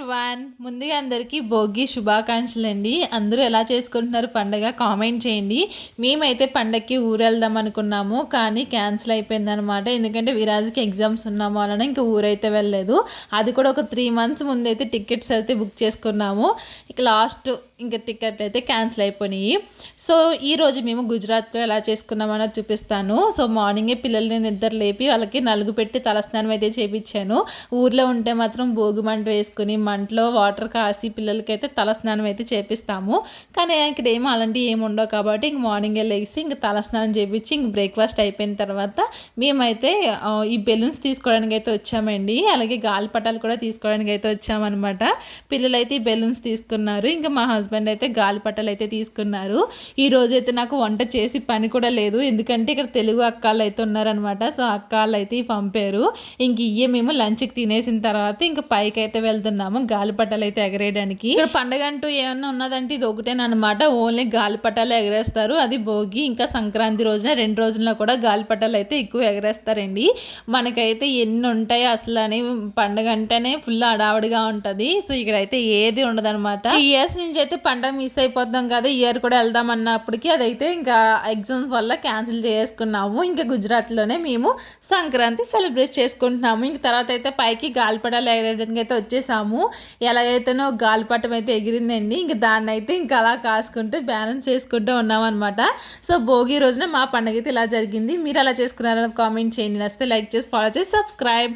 Everyone. ముందుగా అందరికీ భోగి శుభాకాంక్షలు అండి. అందరూ ఎలా చేసుకుంటున్నారు పండగ కామెంట్ చేయండి. మేమైతే పండగకి ఊరు వెళ్దాం అనుకున్నాము, కానీ క్యాన్సిల్ అయిపోయిందనమాట. ఎందుకంటే విరాజ్కి ఎగ్జామ్స్ ఉన్నాము వలన ఇంకా ఊరైతే వెళ్ళలేదు. అది కూడా ఒక 3 months ముందైతే టికెట్స్ అయితే బుక్ చేసుకున్నాము. ఇక లాస్ట్ ఇంకా టికెట్ అయితే క్యాన్సిల్ అయిపోయినాయి. సో ఈరోజు మేము గుజరాత్లో ఎలా చేసుకున్నామన్నది చూపిస్తాను. సో మార్నింగే పిల్లల్ని నిద్ర లేపి వాళ్ళకి నలుగు పెట్టి తలస్నానం అయితే చేయించాను. ఊర్లో ఉంటే మాత్రం భోగి మంట వేసుకుని మంటలో వాటర్ కాసి పిల్లలకైతే తలస్నానం అయితే చేపిస్తాము. కానీ ఇక్కడ ఏమో అలాంటివి ఏమి ఉండవు కాబట్టి ఇంక మార్నింగే లేచి ఇంక తలస్నానం చేయించి ఇంక బ్రేక్ఫాస్ట్ అయిపోయిన తర్వాత మేమైతే ఈ బెలూన్స్ తీసుకోవడానికి అయితే వచ్చామండి. అలాగే గాలిపటాలు కూడా తీసుకోవడానికి అయితే వచ్చామన్నమాట. పిల్లలైతే ఈ బెలూన్స్ తీసుకున్నారు. ఇంకా మా హస్బెండ్ అయితే గాలిపటాలు అయితే తీసుకున్నారు. ఈ రోజు అయితే నాకు వంట చేసి పని కూడా లేదు, ఎందుకంటే ఇక్కడ తెలుగు అక్కాళ్ళు అయితే ఉన్నారనమాట. సో అక్కాళ్ళు అయితే పంపారు. ఇంక ఇయ్యే మేము లంచ్కి తినేసిన తర్వాత ఇంక పైకి అయితే వెళ్తున్నాము గాలిపటాలు అయితే ఎగరేయడానికి. ఇక్కడ పండగ అంటూ ఏమన్నా ఉన్నదంటే ఇది ఒకటేనమాట. ఓన్లీ గాలిపటాలు ఎగరేస్తారు. అది భోగి ఇంకా సంక్రాంతి రోజున 2 రోజుల్లో కూడా గాలిపటాలు అయితే ఎక్కువ ఎగరేస్తారండి. మనకైతే ఎన్ని ఉంటాయో అసలు అని పండగ అంటేనే ఫుల్ హడావుడిగా ఉంటుంది. సో ఇక్కడైతే ఏది ఉండదన్నమాట. ఈ ఇయర్స్ నుంచి అయితే పండగ మిస్ అయిపోతాం కదా, ఇయర్ కూడా వెళ్దాం అన్నప్పటికీ అదైతే ఇంకా ఎగ్జామ్స్ వల్ల క్యాన్సిల్ చేసుకున్నాము. ఇంకా గుజరాత్లోనే మేము సంక్రాంతి సెలబ్రేట్ చేసుకుంటున్నాము. ఇంక తర్వాత అయితే పైకి గాలిపటాలు ఎగరేయడానికి అయితే వచ్చేసాము. ఎలాగైతేనో గాలిపటం అయితే ఎగిరిందండి. ఇంక దాన్ని అయితే ఇంకా అలా కాసుకుంటూ బ్యాలెన్స్ చేసుకుంటూ ఉన్నామన్నమాట. సో భోగి రోజున మా పండుగ అయితే ఇలా జరిగింది. మీరు అలా చేసుకున్నారని కామెంట్ చేయండి. నచ్చితే లైక్ చేసి ఫాలో చేసి సబ్స్క్రైబ్.